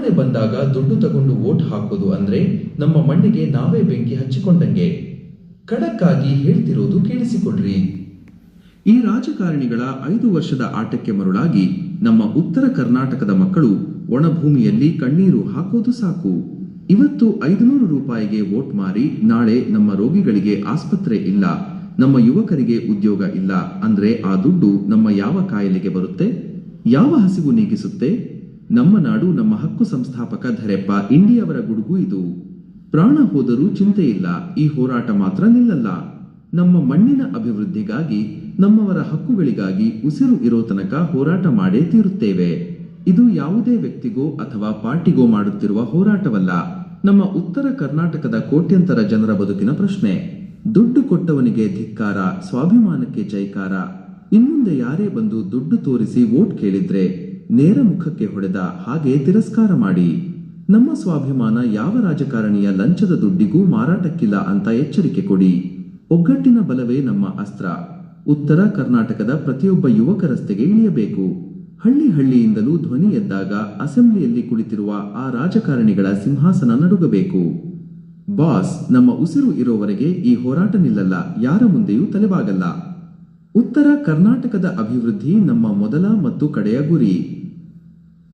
ಚುನಾವಣೆ ಬಂದಾಗ ದುಡ್ಡು ತಗೊಂಡು ವೋಟ್ ಹಾಕೋದು ಅಂದ್ರೆ ನಮ್ಮ ಮಣ್ಣಿಗೆ ನಾವೇ ಬೆಂಕಿ ಹಚ್ಚಿಕೊಂಡಂಗೆ. ಖಡಕ್ ಆಗಿ ಹೇಳ್ತಿರೋದು ಕೇಳಿಸಿಕೊಡ್ರಿ. ಈ ರಾಜಕಾರಣಿಗಳ 5 ವರ್ಷದ ಆಟಕ್ಕೆ ಮರುಳಾಗಿ ನಮ್ಮ ಉತ್ತರ ಕರ್ನಾಟಕದ ಮಕ್ಕಳು ಒಣಭೂಮಿಯಲ್ಲಿ ಕಣ್ಣೀರು ಹಾಕೋದು ಸಾಕು. ಇವತ್ತು 500 ರೂಪಾಯಿಗೆ ವೋಟ್ ಮಾರಿ ನಾಳೆ ನಮ್ಮ ರೋಗಿಗಳಿಗೆ ಆಸ್ಪತ್ರೆ ಇಲ್ಲ, ನಮ್ಮ ಯುವಕರಿಗೆ ಉದ್ಯೋಗ ಇಲ್ಲ ಅಂದ್ರೆ ಆ ದುಡ್ಡು ನಮ್ಮ ಯಾವ ಕಾಯಿಲೆಗೆ ಬರುತ್ತೆ? ಯಾವ ಹಸಿವು ನೀಗಿಸುತ್ತೆ? ನಮ್ಮ ನಾಡು ನಮ್ಮ ಹಕ್ಕು ಸಂಸ್ಥಾಪಕ ಧರೆಪ್ಪ ಇಂಡಿಯವರ ಗುಡುಗು ಇದು. ಪ್ರಾಣ ಹೋದರೂ ಚಿಂತೆ ಇಲ್ಲ, ಈ ಹೋರಾಟ ಮಾತ್ರ ನಿಲ್ಲಲ್ಲ. ನಮ್ಮ ಮಣ್ಣಿನ ಅಭಿವೃದ್ಧಿಗಾಗಿ, ನಮ್ಮವರ ಹಕ್ಕುಗಳಿಗಾಗಿ ಉಸಿರು ಇರೋ ತನಕ ಹೋರಾಟ ಮಾಡೇ ತೀರುತ್ತೇವೆ. ಇದು ಯಾವುದೇ ವ್ಯಕ್ತಿಗೋ ಅಥವಾ ಪಾರ್ಟಿಗೋ ಮಾಡುತ್ತಿರುವ ಹೋರಾಟವಲ್ಲ, ನಮ್ಮ ಉತ್ತರ ಕರ್ನಾಟಕದ ಕೋಟ್ಯಂತರ ಜನರ ಬದುಕಿನ ಪ್ರಶ್ನೆ. ದುಡ್ಡು ಕೊಟ್ಟವನಿಗೆ ಧಿಕ್ಕಾರ, ಸ್ವಾಭಿಮಾನಕ್ಕೆ ಜೈಕಾರ. ಇನ್ಮುಂದೆ ಯಾರೇ ಬಂದು ದುಡ್ಡು ತೋರಿಸಿ ವೋಟ್ ಕೇಳಿದ್ರೆ ನೇರ ಮುಖಕ್ಕೆ ಹೊಡೆದ ಹಾಗೆ ತಿರಸ್ಕಾರ ಮಾಡಿ. ನಮ್ಮ ಸ್ವಾಭಿಮಾನ ಯಾವ ರಾಜಕಾರಣಿಯ ಲಂಚದ ದುಡ್ಡಿಗೂ ಮಾರಾಟಕ್ಕಿಲ್ಲ ಅಂತ ಎಚ್ಚರಿಕೆ ಕೊಡಿ. ಒಗ್ಗಟ್ಟಿನ ಬಲವೇ ನಮ್ಮ ಅಸ್ತ್ರ. ಉತ್ತರ ಕರ್ನಾಟಕದ ಪ್ರತಿಯೊಬ್ಬ ಯುವಕ ರಸ್ತೆಗೆ ಇಳಿಯಬೇಕು. ಹಳ್ಳಿ ಹಳ್ಳಿಯಿಂದಲೂ ಧ್ವನಿ ಎದ್ದಾಗ ಅಸೆಂಬ್ಲಿಯಲ್ಲಿ ಕುಳಿತಿರುವ ಆ ರಾಜಕಾರಣಿಗಳ ಸಿಂಹಾಸನ ನಡುಗಬೇಕು. ಬಾಸ್, ನಮ್ಮ ಉಸಿರು ಇರೋವರೆಗೆ ಈ ಹೋರಾಟ ನಿಲ್ಲಲ್ಲ, ಯಾರ ಮುಂದೆಯೂ ತಲೆಬಾಗಲ್ಲ. ಉತ್ತರ ಕರ್ನಾಟಕದ ಅಭಿವೃದ್ಧಿ ನಮ್ಮ ಮೊದಲ ಮತ್ತು ಕಡೆಯ ಗುರಿ.